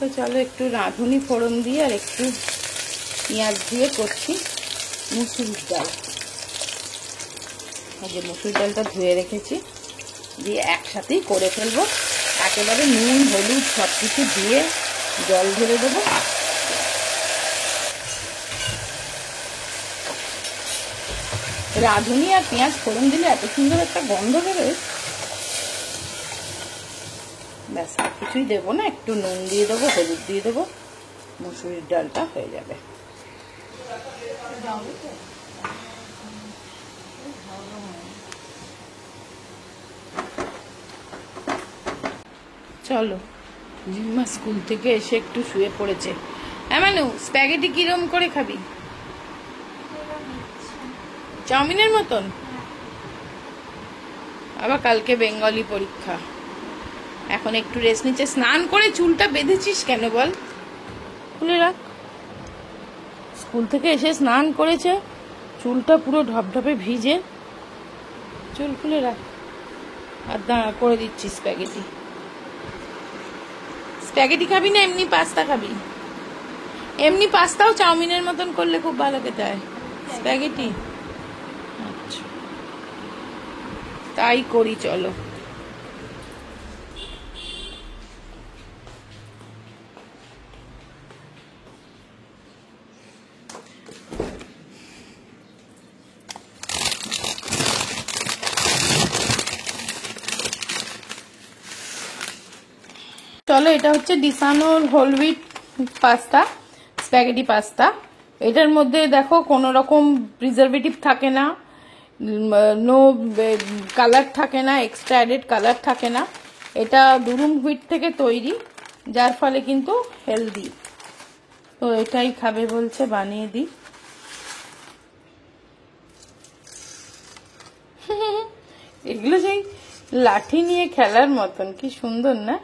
তো চলো একটু রাঁধুনি ফোড়ন দিয়ে আর একটু পেঁয়াজ দিয়ে করছি মুসুর ডাল। এই যে মুসুর ডালটা ধুয়ে রেখেছি, দিয়ে একসাথেই করে ফেলবো। একেবারে নুন হলুদ সব কিছু দিয়ে জল ঢেলে দেবো। রাঁধুনি আর পেঁয়াজ ফোড়ন দিলে এত সুন্দর একটা গন্ধ বেরোয়। ব্যাস আর কিছুই দেবো না, একটু নুন দিয়ে দেবো, হলুদ দিয়ে দেবো, মুসুরির ডালটা হয়ে যাবে। চলো, জিম্মা স্কুল থেকে এসে একটু শুয়ে পড়েছে। মানু স্প্যাগেটি কিরম করে খাবি? চাউমিনের মতন? আবার কালকে বেঙ্গলি পরীক্ষা, এখন একটু রেস্ট নিচ্ছে। স্নান করে চুলটা বেঁধেছিস কেন বল? খুলে রাখ। স্কুল থেকে এসে স্নান করেছে, চুলটা পুরো ঢপঢপে ভিজে, চুল খুলে রাখ। আর দাঁড়া করে দিচ্ছি স্প্যাগেটি। স্প্যাগেটি খাবি না এমনি পাস্তা খাবি? এমনি পাস্তাও চাউমিনের মতন করলে খুব ভালো খেতে হয়। স্প্যাগেটি আচ্ছা তাই করি, চলো। চলো, এটা হচ্ছে ডিসানোর whole wheat pasta, spaghetti pasta. এটার মধ্যে দেখো কোনো রকম প্রিজারভেটিভ থাকে না, নো কালার থাকে না, এক্সট্রা অ্যাডেড কালার থাকে না। এটা দুরুম হুইট থেকে তৈরি, যার ফলে কিন্তু হেলদি। তো এটাই খাবে বলছে, বানিয়ে দিই। এগুলো সেই লাঠি নিয়ে খেলার মতন, কি সুন্দর না?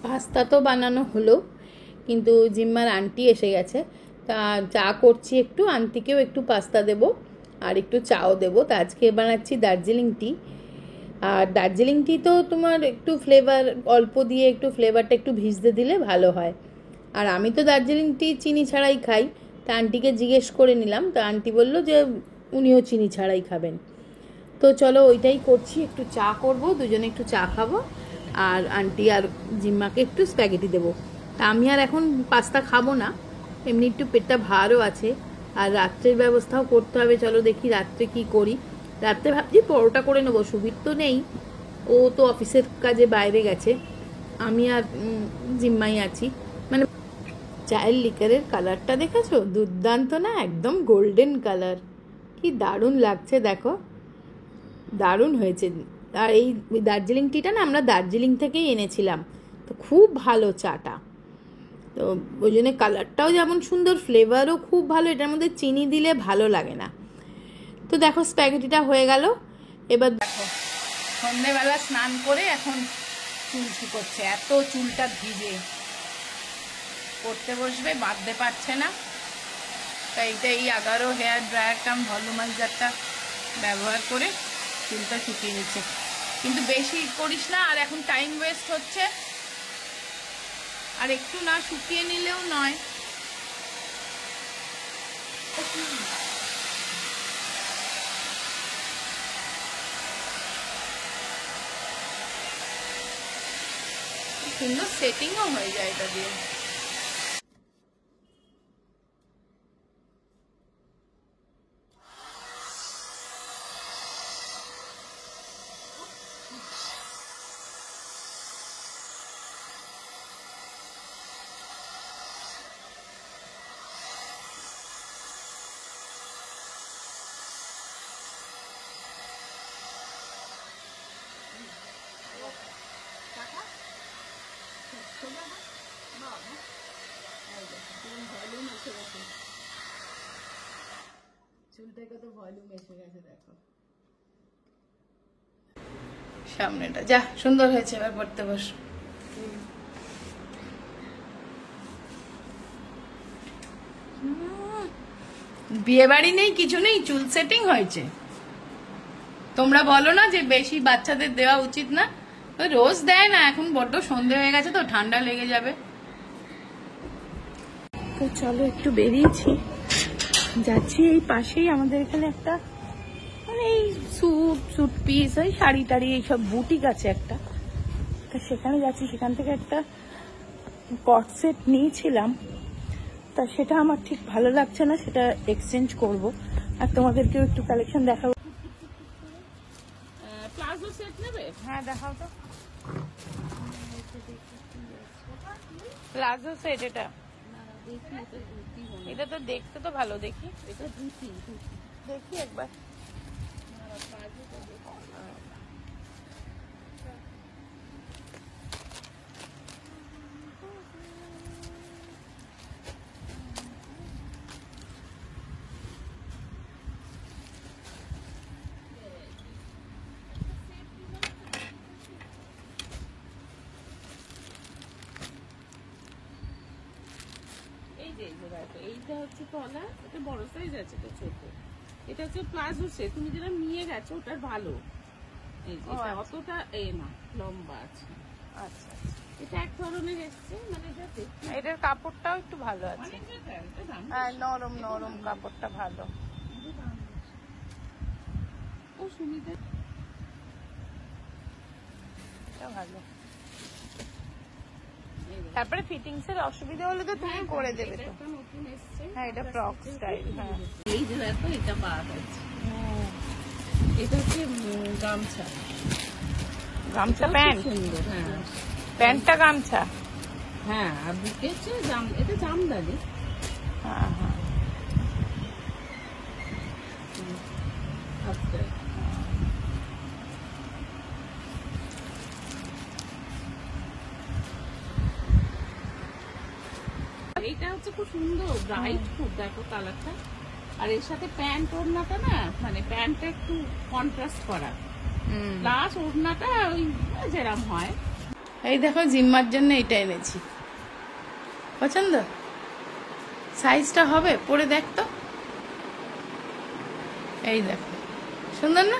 পাস্তা তো বানানো হলো, কিন্তু জিম্মার আন্টি এসে গেছে, তা চা করছি একটু, আন্টিকেও একটু পাস্তা দেবো আর একটু চাও দেবো। তা আজকে বানাচ্ছি দার্জিলিং টি। আর দার্জিলিং টি তো তোমার একটু ফ্লেভার অল্প দিয়ে একটু ফ্লেভারটা একটু ভিজতে দিলে ভালো হয়। আর আমি তো দার্জিলিং টি চিনি ছাড়াই খাই, তা আন্টিকে জিজ্ঞেস করে নিলাম, তা আন্টি বললো যে উনিও চিনি ছাড়াই খাবেন। তো চলো ওইটাই করছি, একটু চা করব, দুজনে একটু চা খাবো, আর আন্টি আর জিম্মাকে একটু স্প্যাগেটি দেবো। তা আমি আর এখন পাস্তা খাবো না, এমনি একটু পেটটা ভারও আছে, আর রাত্রের ব্যবস্থাও করতে হবে। চলো দেখি রাত্রে কি করি। রাত্রে ভাবছি পরোটা করে নেবো, সুবীর তো নেই, ও তো অফিসের কাজে বাইরে গেছে, আমি আর জিম্মাই আছি। মানে চায়ের লিকারের কালারটা দেখেছো? দুর্দান্ত না, একদম গোল্ডেন কালার, কি দারুণ লাগছে দেখো, দারুণ হয়েছে। আর এই দার্জিলিং টিটা না আমরা দার্জিলিং থেকেই এনেছিলাম, তো খুব ভালো চাটা। তো ওই জন্য কালারটাও যেমন সুন্দর, ফ্লেভারও খুব ভালো, এটার মধ্যে চিনি দিলে ভালো লাগে না। তো দেখো স্প্যাগেটিটা হয়ে গেল। এবার দেখো সন্ধ্যেবেলা স্নান করে এখন চুল শুকোচ্ছে, এত চুলটা ভিজে, পড়তে বসবে বাঁধতে পারছে না। তাই এইটা এই 11 হেয়ার ড্রায়ার কাম ভলিউমাইজারটা ব্যবহার করে চুলটা শুকিয়ে নিচ্ছে। কিন্তু বেশি করিস না, আর এখন টাইম ওয়েস্ট হচ্ছে, আর একটু না শুকিয়ে নিলেও নয়। সুন্দর সেটিংও হয়ে যায় এটা দিয়ে। চুলটা কত ভলিউম এসে গেছে দেখো। সামনেটা যা সুন্দর হয়েছে, এবার পড়তে বস। বিয়ে বাড়ি নেই, কিছু নেই, চুল সেটিং হয়েছে। তোমরা বলো না যে বেশি বাচ্চাদের দেওয়া উচিত না, রোজ দেয় না, এখন বড্ড সন্ধে হয়ে গেছে তো ঠান্ডা লেগে যাবে। তো চলো একটু বেরিয়েছি, যাচ্ছি এই পাশেই আমাদের এখানে একটা মানে এই স্যুট পিস, এই শাড়ি টাড়ি এইসব বুটিক আছে একটা, তা সেখানে যাচ্ছি। সেখান থেকে একটা কট সেট নিয়েছিলাম, তা সেটা আমার ঠিক ভালো লাগছে না, সেটা এক্সচেঞ্জ করব। আর তোমাদেরকেও একটু কালেকশন দেখাবো। প্লাজো সেট নেবে? হ্যাঁ দেখাও তো। প্লাজো সেট এটা, এটা তো দেখতে তো ভালো, দেখি দেখি একবার। এইটা হচ্ছে তলা, এটা বড় সাইজ আছে, এটা ছোট। এটা হচ্ছে প্লাজো সেট, তুমি যেটা নিয়ে গেছো ওটার ভালো। এই যে এটা অতটা না লম্বা আছে। আচ্ছা, এটা এক ধরনের এসছে, মানে এটার কাপড়টাও একটু ভালো আছে, নরম নরম কাপড়টা ভালো। ও সুমিতা ভালো। তারপরে ফিটিংস এর অসুবিধা হলে তো তুমি করে দেবে তো। নতুন এসছে, হ্যাঁ এটা ফ্রক স্টাইল। হ্যাঁ এই যে দেখো এটা পাওয়া যাচ্ছে। এটা হচ্ছে গামছা, গামছা প্যান্ট। সুন্দর। হ্যাঁ প্যান্টটা গামছা। হ্যাঁ আর বুকে হচ্ছে এটা জামদানি। হ্যাঁ হ্যাঁ আচ্ছা, এইটা হচ্ছে খুব সুন্দর ব্রাইট, খুব দেখো কালারটা। আর এর সাথে প্যান্ট ওড়নাটা না, মানে প্যান্টটা একটু কন্ট্রাস্ট করা, প্লাস ওড়নাটা ওই যেরকম হয়। এই দেখো জিম্মার জন্য এটা এনেছি, পছন্দ? সাইজটা হবে, পরে দেখ তো। এই দেখো সুন্দর না,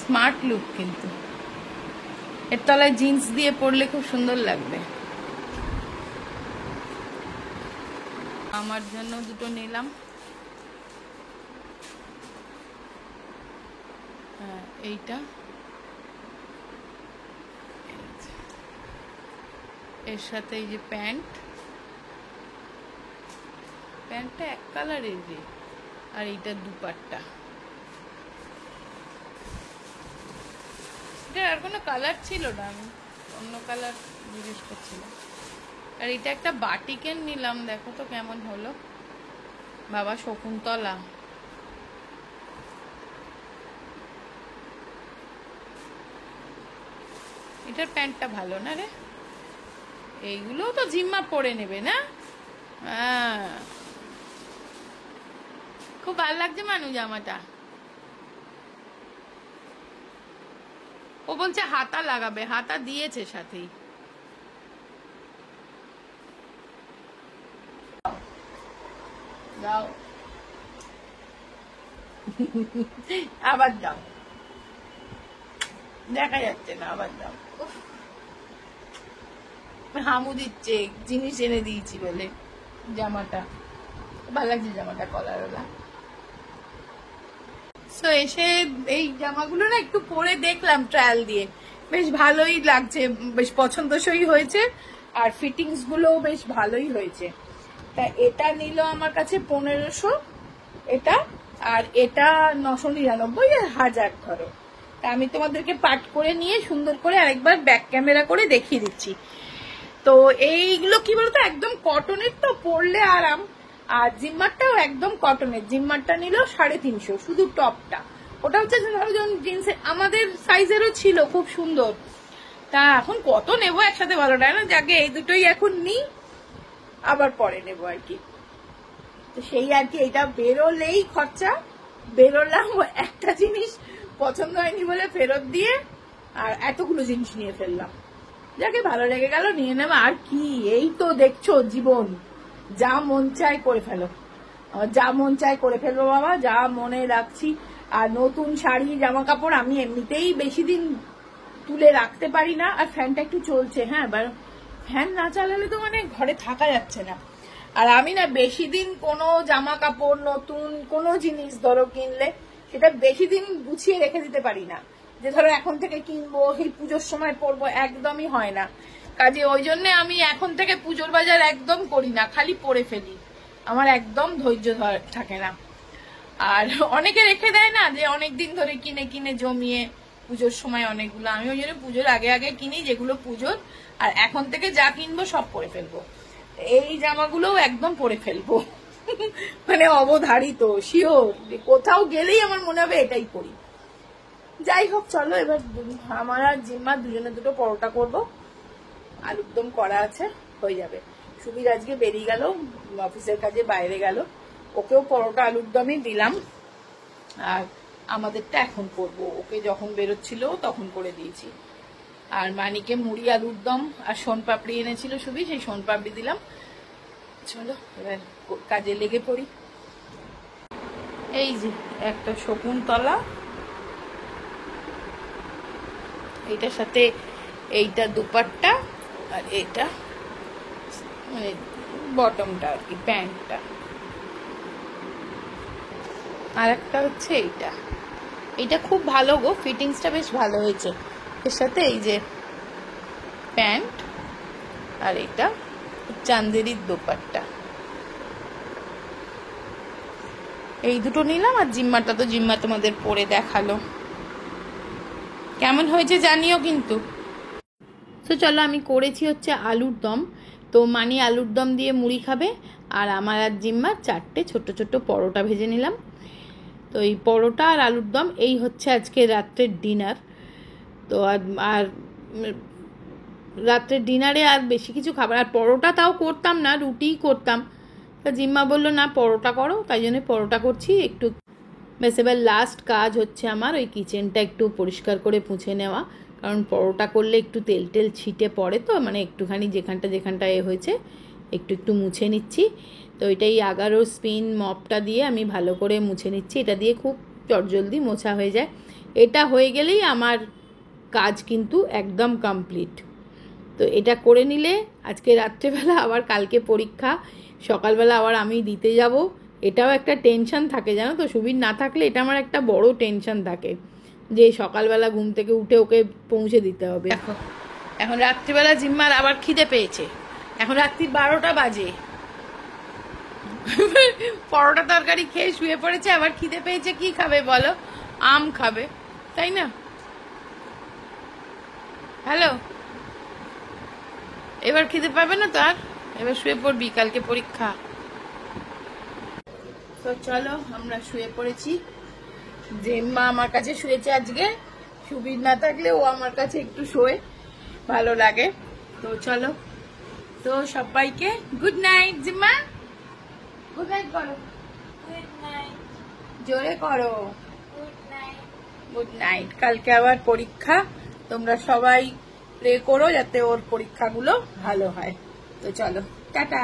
স্মার্ট লুক, কিন্তু এর তলায় জিন্স দিয়ে পরলে খুব সুন্দর লাগবে। আমার জন্য দুটো নিলাম। হ্যাঁ এইটা, এর সাথে এই যে প্যান্টটা এক কালারের রে, আর এইটা দুপাট্টা। এটা আর কোনো কালার ছিল না, আমি অন্য কালার জিজ্ঞেস করছিলাম। আর এটা একটা বাটিকের নিলাম, দেখো তো কেমন হলো, বাবা শকুন্তলা। এটার প্যান্টটা ভালো না রে, এইগুলো তো জিম্মা পরে নেবে না। খুব ভালো লাগছে মানু জামাটা। ও বলছে হাতা লাগাবে, হাতা দিয়েছে সাথেই। দাও, আবার দাও, দেখা যাচ্ছে না, আবার দাও। হামু দিচ্ছে জিনিস এনে দিয়েছি বলে। জামাটা ভালো লাগছে, জামাটা কলারওয়ালা। তো এসে এই জামাগুলো না একটু পরে দেখলাম ট্রায়াল দিয়ে, বেশ ভালোই লাগছে, বেশ পছন্দসই হয়েছে, আর ফিটিংস গুলোও বেশ ভালোই হয়েছে। তা এটা নিল আমার কাছে 1500, এটা, আর এটা 999, 1000 ধরো। তা আমি তোমাদেরকে পাট করে নিয়ে সুন্দর করে আরেকবার ব্যাক ক্যামেরা করে দেখিয়ে দিচ্ছি। তো এইগুলো কি বলতো, একদম কটনের, তো পরলে আরাম। আর জিম্মারটাও একদম কটনের, জিম্মারটা নিল 350, শুধু টপটা। ওটা হচ্ছে ধরো যেমন জিন্সের আমাদের সাইজেরও ছিল, খুব সুন্দর। তা এখন কত নেবো একসাথে ভালো না, যাকে এই দুটোই এখন নিই, আবার পরে নেবো আর কি। তো সেই আর কি, এটা বেরোলেই খরচা, বেরোলাম একটা জিনিস পছন্দ হয়নি বলে ফেরত দিয়ে, আর এতগুলো জিনিস নিয়ে ফেললাম। যাকে ভালো লেগে গেল নিয়ে নেবে, আর কি। এই তো দেখছো জীবন, যা মন চায় করে ফেলো, যা মন চায় করে ফেলবো বাবা, যা মনে রাখছি। আর নতুন শাড়ি জামা কাপড় আমি এমনিতেই বেশি দিন তুলে রাখতে পারি না। আর ফ্যানটা একটু চলছে, হ্যাঁ, এবার ফ্যান না চালালে তো মানে ঘরে থাকা যাচ্ছে না। আর আমি না বেশি দিন কোনো জামা কাপড় নতুন কোনো জিনিস ধরো কিনলে সেটা বেশি দিন গুছিয়ে রেখে দিতে পারি না, যে ধরো এখন থেকে কিনবো সেই পুজোর সময় পরবো, একদমই হয় না। কাজে ওই জন্য আমি এখন থেকে পুজোর বাজার একদম করি না, খালি পরে ফেলি, আমার একদম ধৈর্য থাকে না। আর অনেকে রেখে দেয় না, যে অনেকদিন ধরে কিনে কিনে জমিয়ে পুজোর সময় অনেকগুলো, আমি ওই জন্য পুজোর আগে আগে কিনি যেগুলো পুজোর, আর এখন থেকে যা কিনবো সব পরে ফেলবো। এই জামাগুলোও একদম পরে ফেলবো, মানে অবধারিত, শিওর, কোথাও গেলেই আমার মনে হবে এটাই পরি। যাই হোক, চলো এবার আমার আর জিম্মা দুজনে দুটো পরোটা করবো, আলুর দম করা আছে, হয়ে যাবে। সুবীর আজকে বেরিয়ে গেল অফিসের কাজে, বাইরে গেল, ওকেও পরোটা আলুর দমই দিলাম। আর আমাদেরটা এখন করবো, ওকে যখন বেরোচ্ছিল তখন করে দিয়েছি। আর মানিকে মুড়ি আলুর দম আর সোনপাপড়ি এনেছিল সুবীর, সেই সোনপাপড়ি দিলাম। চলো এবার কাজে লেগে পড়ি। এই যে একটা শকুন্তলা, এইটার সাথে এইটা দুপাট্টা, আর এটা মানে বটমটা আর কি, প্যান্টটা। আর একটা হচ্ছে এইটা, এইটা খুব ভালো গো, ফিটিংসটা বেশ ভালো হয়েছে। এর সাথে এই যে প্যান্ট, আর এটা চান্দেরির দোপাট্টা, এই দুটো নিলাম। আর জিম্মাটা তো জিম্মা তোমাদের পরে দেখালো, কেমন হয়েছে জানিও কিন্তু। তো চলো, আমি করেছি হচ্ছে আলুর দম, তো মানি আলুর দম দিয়ে মুড়ি খাবে, আর আমার আর জিম্মার 4টে ছোট্ট ছোট্ট পরোটা ভেজে নিলাম। তো এই পরোটা আর আলুর দম এই হচ্ছে আজকে রাত্রের ডিনার। তো আর রাত্রের ডিনারে আর বেশি কিছু খাবার, আর পরোটা তাও করতাম না, রুটিই করতাম। তো জিম্মা বললো না পরোটা করো, তাই জন্য পরোটা করছি একটু। বেশ এবার লাস্ট কাজ হচ্ছে আমার ওই কিচেনটা একটু পরিষ্কার করে মুছে নেওয়া, কারণ পরোটা করলে একটু তেল টেল ছিটে পড়ে, তো মানে একটুখানি যেখানটা এ হয়েছে একটু একটু মুছে নিচ্ছি। তো এটাই 11 স্পিন মপটা দিয়ে আমি ভালো করে মুছে নিচ্ছি, এটা দিয়ে খুব চটজলদি মোছা হয়ে যায়। এটা হয়ে গেলেই আমার কাজ কিন্তু একদম কমপ্লিট। তো এটা করে নিলে আজকে রাত্রেবেলা আবার কালকে পরীক্ষা, সকালবেলা আবার আমি দিতে যাব, এটাও একটা টেনশন থাকে জানো তো। সুবীর না থাকলে এটা আমার একটা বড় টেনশন থাকে, যে সকালবেলা ঘুম থেকে উঠে ওকে পৌঁছে দিতে হবে। এখন রাত্রিবেলা জিম্মার আবার খিদে পেয়েছে, এখন রাত্রি 12টা বাজে, পরোটা তরকারি খেয়ে শুয়ে পড়েছে, আবার খিদে পেয়েছে, কি খাবে বলো? আম খাবে, তাই না? হ্যালো, এবার খিদে পাবে না তো আর, এবার শুয়ে পড়বি, কালকে পরীক্ষা। তো চলো আমরা শুয়ে পড়েছি, জিম্মা আমার কাছে শুয়েছে আজকে, সুবীর না থাকলে ও আমার কাছে একটু শোয়, ভালো লাগে। তো চলো, তো সবাইকে গুড নাইট। জিম্মা গুড নাইট করো, গুড নাইট জোরে করো, গুড নাইট, গুড নাইট। কালকে আবার পরীক্ষা, তোমরা সবাই প্রে করো যাতে ওর পরীক্ষাগুলো ভালো হয়। তো চলো, টাটা।